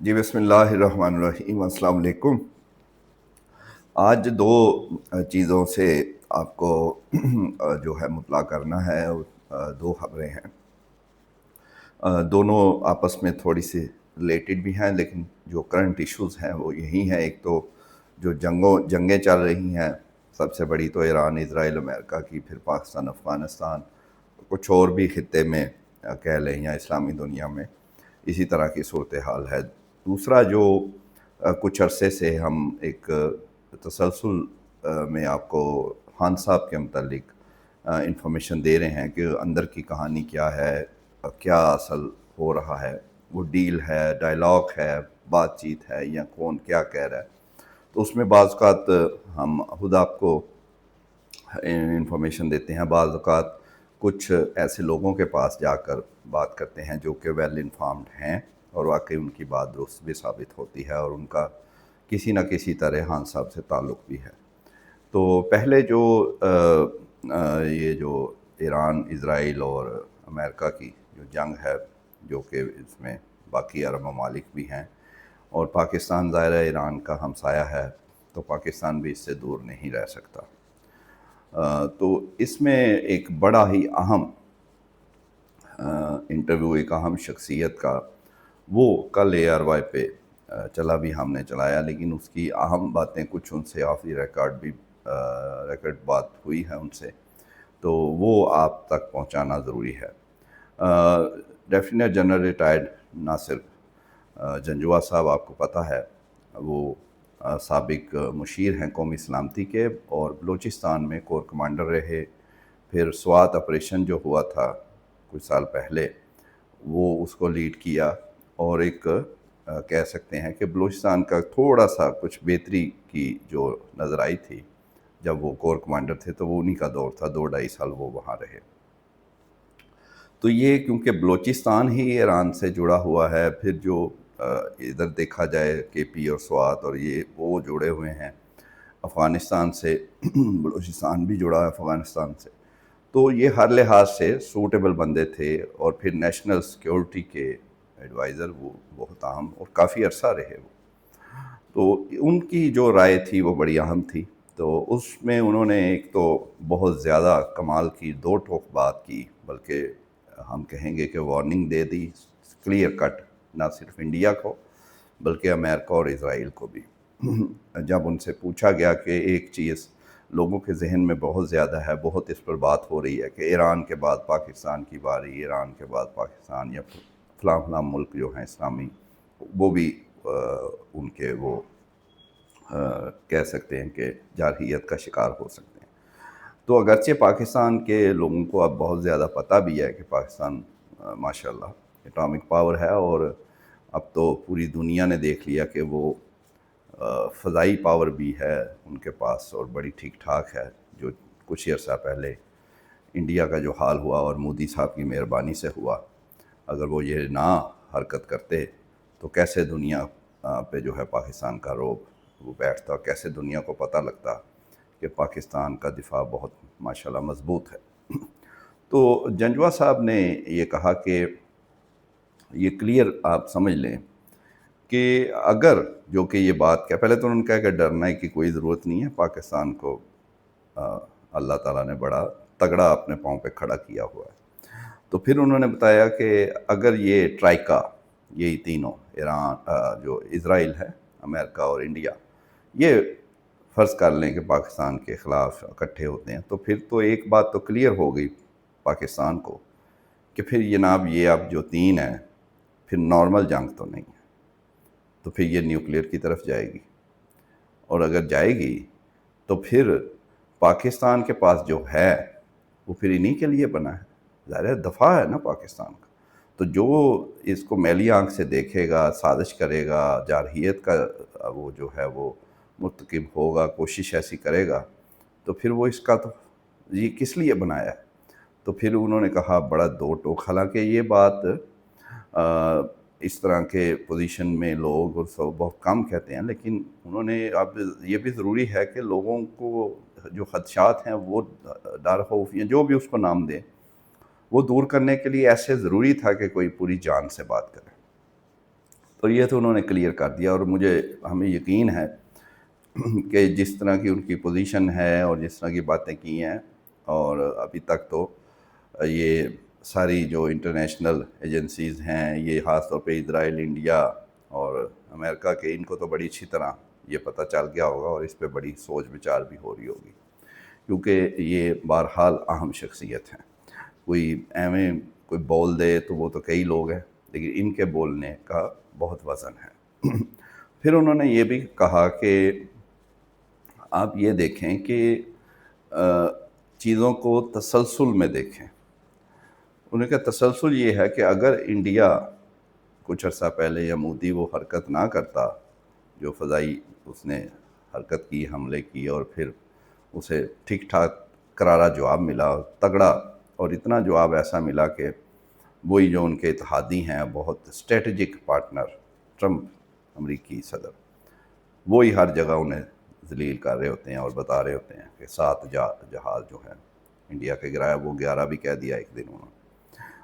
جی بسم اللہ الرحمن الرحیم، السلام علیکم۔ آج دو چیزوں سے آپ کو جو ہے مطلع کرنا ہے، دو خبریں ہیں۔ دونوں آپس میں تھوڑی سی ریلیٹڈ بھی ہیں، لیکن جو کرنٹ ایشوز ہیں وہ یہی ہیں۔ ایک تو جو جنگیں چل رہی ہیں، سب سے بڑی تو ایران اسرائیل امریکہ کی، پھر پاکستان افغانستان، کچھ اور بھی خطے میں کہہ لیں یا اسلامی دنیا میں اسی طرح کی صورتحال ہے۔ دوسرا جو کچھ عرصے سے ہم ایک تسلسل میں آپ کو خان صاحب کے متعلق انفارمیشن دے رہے ہیں کہ اندر کی کہانی کیا ہے، کیا اصل ہو رہا ہے، وہ ڈیل ہے، ڈائلاگ ہے، بات چیت ہے، یا کون کیا کہہ رہا ہے۔ تو اس میں بعض اوقات ہم خود آپ کو انفارمیشن دیتے ہیں، بعض اوقات کچھ ایسے لوگوں کے پاس جا کر بات کرتے ہیں جو کہ ویل انفارمڈ ہیں اور واقعی ان کی بات درست بھی ثابت ہوتی ہے اور ان کا کسی نہ کسی طرح خان صاحب سے تعلق بھی ہے۔ تو پہلے جو یہ جو ایران اسرائیل اور امریکہ کی جو جنگ ہے، جو کہ اس میں باقی عرب ممالک بھی ہیں اور پاکستان ظاہر ہے ایران کا ہمسایہ ہے، تو پاکستان بھی اس سے دور نہیں رہ سکتا۔ تو اس میں ایک بڑا ہی اہم انٹرویو ایک اہم شخصیت کا وہ کل ARY پہ چلا بھی، ہم نے چلایا، لیکن اس کی اہم باتیں کچھ ان سے آف دی ریکارڈ بھی ریکارڈ بات ہوئی ہے ان سے، تو وہ آپ تک پہنچانا ضروری ہے۔ لیفٹیننٹ جنرل ریٹائرڈ ناصر جنجوعہ صاحب، آپ کو پتہ ہے وہ سابق مشیر ہیں قومی سلامتی کے، اور بلوچستان میں کور کمانڈر رہے۔ پھر سوات آپریشن جو ہوا تھا کچھ سال پہلے، وہ اس کو لیڈ کیا، اور ایک کہہ سکتے ہیں کہ بلوچستان کا تھوڑا سا کچھ بہتری کی جو نظر آئی تھی جب وہ کور کمانڈر تھے، تو وہ انہی کا دور تھا، 2-2.5 سال وہ وہاں رہے۔ تو یہ کیونکہ بلوچستان ہی ایران سے جڑا ہوا ہے، پھر جو ادھر دیکھا جائے KP اور سوات اور یہ وہ جڑے ہوئے ہیں افغانستان سے، بلوچستان بھی جڑا ہے افغانستان سے، تو یہ ہر لحاظ سے سوٹیبل بندے تھے، اور پھر نیشنل سیکیورٹی کے ایڈوائزر وہ بہت اہم اور کافی عرصہ رہے وہ۔ تو ان کی جو رائے تھی وہ بڑی اہم تھی۔ تو اس میں انہوں نے ایک تو بہت زیادہ کمال کی دو ٹوک بات کی، بلکہ ہم کہیں گے کہ وارننگ دے دی کلیئر کٹ، نہ صرف انڈیا کو بلکہ امریکہ اور اسرائیل کو بھی۔ جب ان سے پوچھا گیا کہ ایک چیز لوگوں کے ذہن میں بہت زیادہ ہے، بہت اس پر بات ہو رہی ہے کہ ایران کے بعد پاکستان کی باری، ایران کے بعد پاکستان یا فلاں فلاں ملک جو ہیں اسلامی، وہ بھی ان کے وہ کہہ سکتے ہیں کہ جارحیت کا شکار ہو سکتے ہیں۔ تو اگرچہ پاکستان کے لوگوں کو اب بہت زیادہ پتہ بھی ہے کہ پاکستان ماشاءاللہ اٹامک پاور ہے، اور اب تو پوری دنیا نے دیکھ لیا کہ وہ فضائی پاور بھی ہے ان کے پاس، اور بڑی ٹھیک ٹھاک ہے۔ جو کچھ ہی عرصہ پہلے انڈیا کا جو حال ہوا اور مودی صاحب کی مہربانی سے ہوا، اگر وہ یہ نہ حرکت کرتے تو کیسے دنیا پہ جو ہے پاکستان کا رعب وہ بیٹھتا، کیسے دنیا کو پتہ لگتا کہ پاکستان کا دفاع بہت ماشاءاللہ مضبوط ہے۔ تو جنجوعہ صاحب نے یہ کہا کہ یہ کلیئر آپ سمجھ لیں کہ اگر جو کہ یہ بات کیا، پہلے تو انہوں نے کہا کہ ڈرنے کی کوئی ضرورت نہیں ہے، پاکستان کو اللہ تعالیٰ نے بڑا تگڑا اپنے پاؤں پہ کھڑا کیا ہوا ہے۔ تو پھر انہوں نے بتایا کہ اگر یہ ٹرائکا، یہی تینوں ایران جو اسرائیل ہے، امریکہ اور انڈیا، یہ فرض کر لیں کہ پاکستان کے خلاف اکٹھے ہوتے ہیں، تو پھر تو ایک بات تو کلیئر ہو گئی پاکستان کو کہ پھر جناب یہ اب جو تین ہیں، پھر نارمل جنگ تو نہیں ہے، تو پھر یہ نیوکلیئر کی طرف جائے گی، اور اگر جائے گی تو پھر پاکستان کے پاس جو ہے وہ پھر انہی کے لیے بنا ہے، ظاہر ہے دفاع ہے نا پاکستان کا۔ تو جو اس کو میلی آنکھ سے دیکھے گا، سازش کرے گا، جارحیت کا وہ جو ہے وہ مرتکب ہوگا، کوشش ایسی کرے گا، تو پھر وہ اس کا تو یہ کس لیے بنایا ہے۔ تو پھر انہوں نے کہا بڑا دو ٹوک، حالانکہ یہ بات اس طرح کے پوزیشن میں لوگ اور سب بہت کم کہتے ہیں، لیکن انہوں نے اب یہ بھی ضروری ہے کہ لوگوں کو جو خدشات ہیں، وہ ڈر خوف یا جو بھی اس کو نام دیں، وہ دور کرنے کے لیے ایسے ضروری تھا کہ کوئی پوری جان سے بات کرے۔ تو یہ تو انہوں نے کلیئر کر دیا، اور ہمیں یقین ہے کہ جس طرح کی ان کی پوزیشن ہے اور جس طرح کی باتیں کی ہیں، اور ابھی تک تو یہ ساری جو انٹرنیشنل ایجنسیز ہیں، یہ خاص طور پہ اسرائیل، انڈیا اور امریکہ کے، ان کو تو بڑی اچھی طرح یہ پتہ چل گیا ہوگا، اور اس پہ بڑی سوچ بچار بھی ہو رہی ہوگی، کیونکہ یہ بہرحال اہم شخصیت ہیں۔ کوئی بول دے تو وہ تو کئی لوگ ہیں، لیکن ان کے بولنے کا بہت وزن ہے۔ پھر انہوں نے یہ بھی کہا کہ آپ یہ دیکھیں کہ چیزوں کو تسلسل میں دیکھیں۔ انہوں نے کہا تسلسل یہ ہے کہ اگر انڈیا کچھ عرصہ پہلے یا مودی وہ حرکت نہ کرتا، جو فضائی اس نے حرکت کی، حملے کی، اور پھر اسے ٹھیک ٹھاک کرارا جواب ملا، تگڑا، اور اتنا جواب ایسا ملا کہ وہی جو ان کے اتحادی ہیں، بہت اسٹریٹجک پارٹنر ٹرمپ امریکی صدر، وہی ہر جگہ انہیں ذلیل کر رہے ہوتے ہیں اور بتا رہے ہوتے ہیں کہ 7 جہاز جو ہیں انڈیا کے گرایا، وہ 11 بھی کہہ دیا ایک دن انہوں نے۔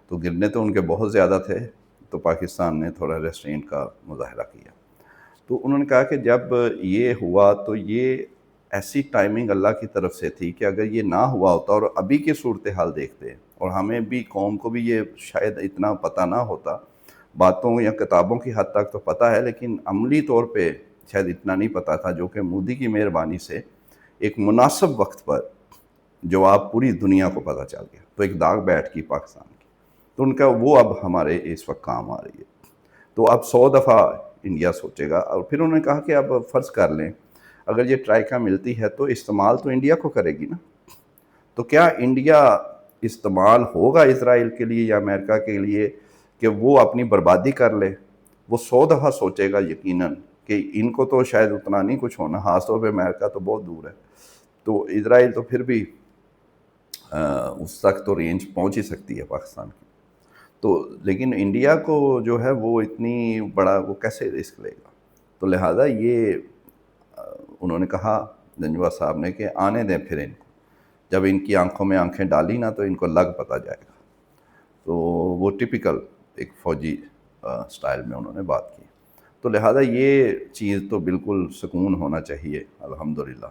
تو گرنے تو ان کے بہت زیادہ تھے، تو پاکستان نے تھوڑا ریسٹرینٹ کا مظاہرہ کیا۔ تو انہوں نے کہا کہ جب یہ ہوا تو یہ ایسی ٹائمنگ اللہ کی طرف سے تھی کہ اگر یہ نہ ہوا ہوتا اور ابھی کی صورتحال دیکھتے، اور ہمیں بھی، قوم کو بھی یہ شاید اتنا پتہ نہ ہوتا، باتوں یا کتابوں کی حد تک تو پتہ ہے، لیکن عملی طور پہ شاید اتنا نہیں پتہ تھا، جو کہ مودی کی مہربانی سے ایک مناسب وقت پر جواب پوری دنیا کو پتہ چل گیا، تو ایک داغ بیٹھ کی پاکستان کی، تو ان کا وہ اب ہمارے اس وقت کام آ رہی ہے۔ تو اب 100 دفعہ انڈیا سوچے گا۔ اور پھر انہوں نے کہا کہ اب فرض کر لیں اگر یہ ٹرائیکا ملتی ہے تو استعمال تو انڈیا کو کرے گی نا، تو کیا انڈیا استعمال ہوگا اسرائیل کے لیے یا امریکہ کے لیے کہ وہ اپنی بربادی کر لے؟ وہ 100 دفعہ سوچے گا یقیناً کہ ان کو تو شاید اتنا نہیں کچھ ہونا، خاص طور پہ امریکہ تو بہت دور ہے، تو اسرائیل تو پھر بھی اس تک تو رینج پہنچ ہی سکتی ہے پاکستان کی، تو لیکن انڈیا کو جو ہے وہ اتنی بڑا وہ کیسے رسک لے گا؟ تو لہٰذا یہ انہوں نے کہا جنجوا صاحب نے کہ آنے دیں پھر ان کو، جب ان کی آنکھوں میں آنکھیں ڈالی نا تو ان کو لگ پتہ جائے گا۔ تو وہ ٹپیکل ایک فوجی سٹائل میں انہوں نے بات کی، تو لہٰذا یہ چیز تو بالکل سکون ہونا چاہیے الحمدللہ۔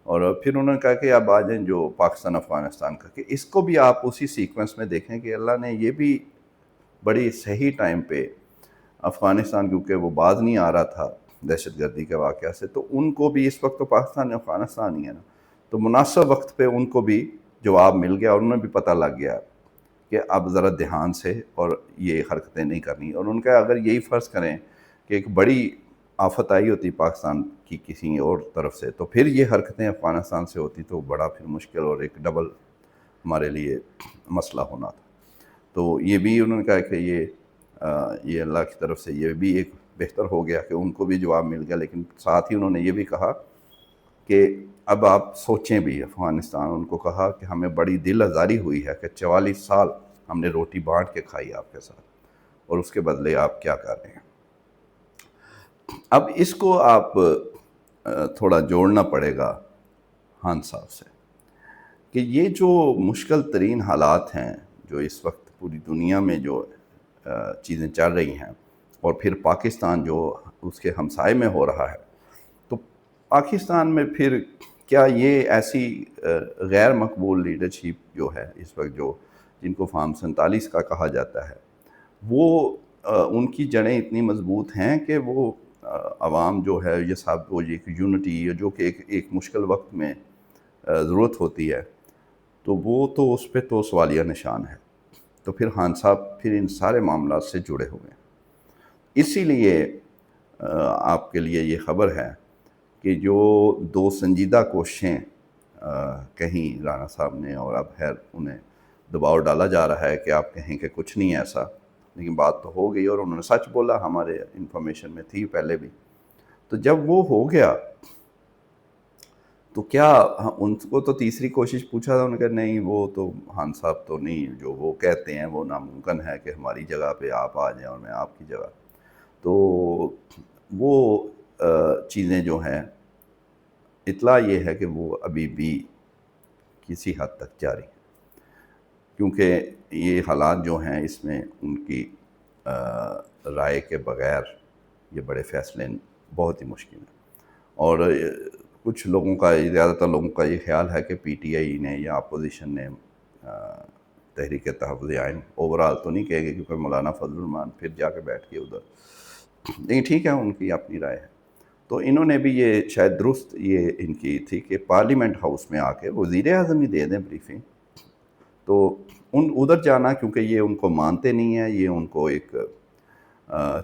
اور پھر انہوں نے کہا کہ اب آ جائیں جو پاکستان افغانستان کا، کہ اس کو بھی آپ اسی سیکوینس میں دیکھیں کہ اللہ نے یہ بھی بڑی صحیح ٹائم پہ افغانستان، کیونکہ وہ باز نہیں آ رہا تھا دہشت گردی کے واقعہ سے، تو ان کو بھی اس وقت تو پاکستان افغانستان ہی ہے نا، تو مناسب وقت پہ ان کو بھی جواب مل گیا، اور انہیں بھی پتہ لگ گیا کہ اب ذرا دھیان سے اور یہ حرکتیں نہیں کرنی۔ اور ان کا اگر یہی فرض کریں کہ ایک بڑی آفت آئی ہوتی پاکستان کی کسی اور طرف سے، تو پھر یہ حرکتیں افغانستان سے ہوتی تو بڑا پھر مشکل اور ایک ڈبل ہمارے لیے مسئلہ ہونا تھا۔ تو یہ بھی انہوں نے کہا کہ یہ اللہ کی طرف سے یہ بھی ایک بہتر ہو گیا کہ ان کو بھی جواب مل گیا، لیکن ساتھ ہی انہوں نے یہ بھی کہا کہ اب آپ سوچیں بھی افغانستان، ان کو کہا کہ ہمیں بڑی دل آزاری ہوئی ہے کہ 44 سال ہم نے روٹی بانٹ کے کھائی آپ کے ساتھ، اور اس کے بدلے آپ کیا کر رہے ہیں۔ اب اس کو آپ تھوڑا جوڑنا پڑے گا خان صاحب سے کہ یہ جو مشکل ترین حالات ہیں جو اس وقت پوری دنیا میں جو چیزیں چل رہی ہیں، اور پھر پاکستان جو اس کے ہمسائے میں ہو رہا ہے، تو پاکستان میں پھر کیا یہ ایسی غیر مقبول لیڈرشپ جو ہے اس وقت، جو جن کو فارم 47 کا کہا جاتا ہے، وہ ان کی جڑیں اتنی مضبوط ہیں کہ وہ عوام جو ہے یہ سب وہ ایک یونٹی جو کہ ایک مشکل وقت میں ضرورت ہوتی ہے، تو وہ تو اس پہ تو سوالیہ نشان ہے۔ تو پھر خان صاحب پھر ان سارے معاملات سے جڑے ہوئے ہیں، اسی لیے آپ کے لیے یہ خبر ہے کہ جو 2 سنجیدہ کوششیں کہیں رانا صاحب نے، اور اب خیر انہیں دباؤ ڈالا جا رہا ہے کہ آپ کہیں کہ کچھ نہیں ایسا، لیکن بات تو ہو گئی، اور انہوں نے سچ بولا، ہمارے انفارمیشن میں تھی پہلے بھی۔ تو جب وہ ہو گیا تو کیا ان کو تو تیسری کوشش پوچھا تھا، انہوں نے کہا نہیں وہ تو خان صاحب تو نہیں، جو وہ کہتے ہیں وہ ناممکن ہے کہ ہماری جگہ پہ آپ آ جائیں اور میں آپ کی جگہ۔ تو وہ چیزیں جو ہیں، اطلاع یہ ہے کہ وہ ابھی بھی کسی حد تک جاری ہیں، کیونکہ یہ حالات جو ہیں اس میں ان کی رائے کے بغیر یہ بڑے فیصلے بہت ہی مشکل ہیں. اور کچھ لوگوں کا، زیادہ تر لوگوں کا یہ خیال ہے کہ پی ٹی آئی نے یا اپوزیشن نے تحریک تحفظ آئین اوورال تو نہیں کہے گے کیونکہ مولانا فضل الرحمان پھر جا کے بیٹھ کے ادھر، لیکن ٹھیک ہے، ان کی اپنی رائے ہے. تو انہوں نے بھی یہ شاید درست یہ ان کی تھی کہ پارلیمنٹ ہاؤس میں آ کے وزیر اعظم ہی دے دیں بریفنگ. تو ادھر جانا، کیونکہ یہ ان کو مانتے نہیں ہیں، یہ ان کو ایک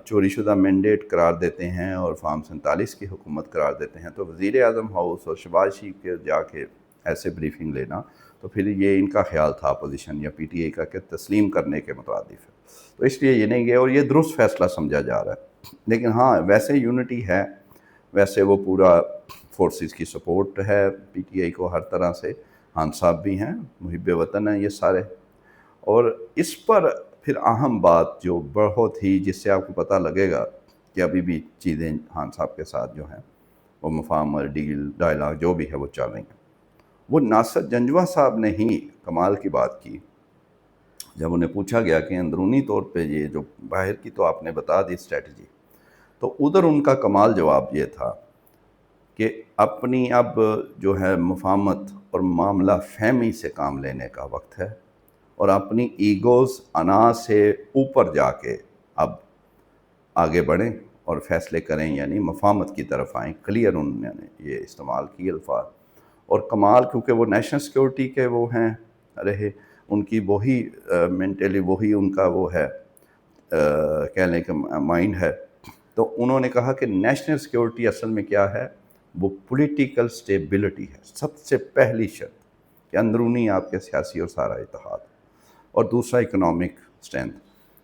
چوری شدہ مینڈیٹ قرار دیتے ہیں اور فارم 47 کی حکومت قرار دیتے ہیں. تو وزیر اعظم ہاؤس اور شہباز شریف کے جا کے ایسے بریفنگ لینا، تو پھر یہ ان کا خیال تھا اپوزیشن یا پی ٹی آئی کا کہ تسلیم کرنے کے مترادف ہے. تو اس لیے یہ نہیں گئے اور یہ درست فیصلہ سمجھا جا رہا ہے. لیکن ہاں، ویسے یونٹی ہے، ویسے وہ پورا فورسز کی سپورٹ ہے پی ٹی آئی کو ہر طرح سے. خان صاحب بھی ہیں، محب وطن ہیں یہ سارے. اور اس پر پھر اہم بات جو بہت ہی، جس سے آپ کو پتہ لگے گا کہ ابھی بھی چیزیں خان صاحب کے ساتھ جو ہیں وہ مفاہمت، ڈیل، ڈائلاگ جو بھی ہے وہ چل رہی ہیں. وہ ناصر جنجوہ صاحب نے ہی کمال کی بات کی جب انہیں پوچھا گیا کہ اندرونی طور پہ یہ جو باہر کی تو آپ نے بتا دی اسٹریٹجی، تو ادھر ان کا کمال جواب یہ تھا کہ اپنی اب جو ہے مفاہمت اور معاملہ فہمی سے کام لینے کا وقت ہے، اور اپنی ایگوز، انا سے اوپر جا کے اب آگے بڑھیں اور فیصلے کریں، یعنی مفاہمت کی طرف آئیں. کلیئر انہوں نے یہ استعمال کیے الفاظ. اور کمال کیونکہ وہ نیشنل سیکورٹی کے وہ ہیں رہے، ان کی وہی مینٹلی وہی ان کا وہ ہے، کہہ لیں کہ مائنڈ ہے. تو انہوں نے کہا کہ نیشنل سیکورٹی اصل میں کیا ہے، وہ پولیٹیکل سٹیبلٹی ہے. سب سے پہلی شرط کہ اندرونی آپ کے سیاسی اور سارا اتحاد، اور دوسرا اکنامک اسٹرینتھ.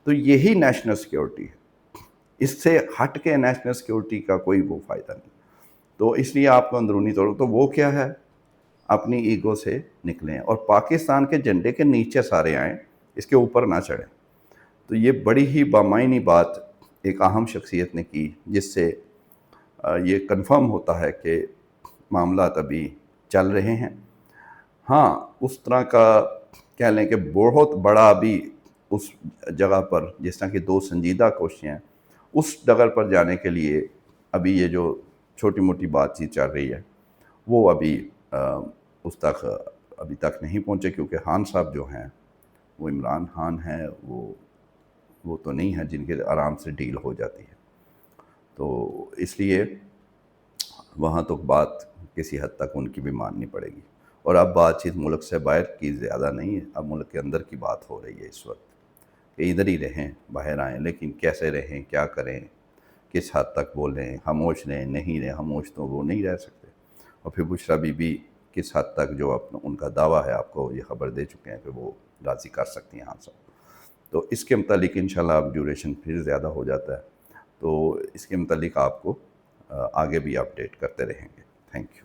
تو یہی نیشنل سیکورٹی ہے. اس سے ہٹ کے نیشنل سیکورٹی کا کوئی وہ فائدہ نہیں. تو اس لیے آپ کو اندرونی طور تو وہ کیا ہے، اپنی ایگو سے نکلیں اور پاکستان کے جھنڈے کے نیچے سارے آئیں، اس کے اوپر نہ چڑھیں. تو یہ بڑی ہی بامعنی بات ایک اہم شخصیت نے کی، جس سے یہ کنفرم ہوتا ہے کہ معاملات ابھی چل رہے ہیں. ہاں، اس طرح کا کہہ لیں کہ بہت بڑا ابھی اس جگہ پر، جس طرح کی دو سنجیدہ کوششیں ہیں، اس ڈگر پر جانے کے لیے ابھی یہ جو چھوٹی موٹی بات چیت چل رہی ہے وہ ابھی اس تک ابھی تک نہیں پہنچے. کیونکہ خان صاحب جو ہیں وہ عمران خان ہیں، وہ تو نہیں ہیں جن کے آرام سے ڈیل ہو جاتی ہے. تو اس لیے وہاں تو بات کسی حد تک ان کی بھی ماننی پڑے گی. اور اب بات چیت ملک سے باہر کی زیادہ نہیں ہے، اب ملک کے اندر کی بات ہو رہی ہے اس وقت کہ ادھر ہی رہیں، باہر آئیں، لیکن کیسے رہیں، کیا کریں، کس حد تک بولیں، خاموش رہیں، نہیں رہیں. خاموش تو وہ نہیں رہ سکتے. اور پھر بشریٰ بی بی کس حد تک جو ان کا دعویٰ ہے آپ کو یہ خبر دے چکے ہیں کہ وہ راضی کر سکتی ہیں خان صاحب. تو اس کے متعلق انشاءاللہ اب ڈیوریشن پھر زیادہ ہو جاتا ہے، تو اس کے متعلق آپ کو آگے بھی اپڈیٹ کرتے رہیں گے. Thank you.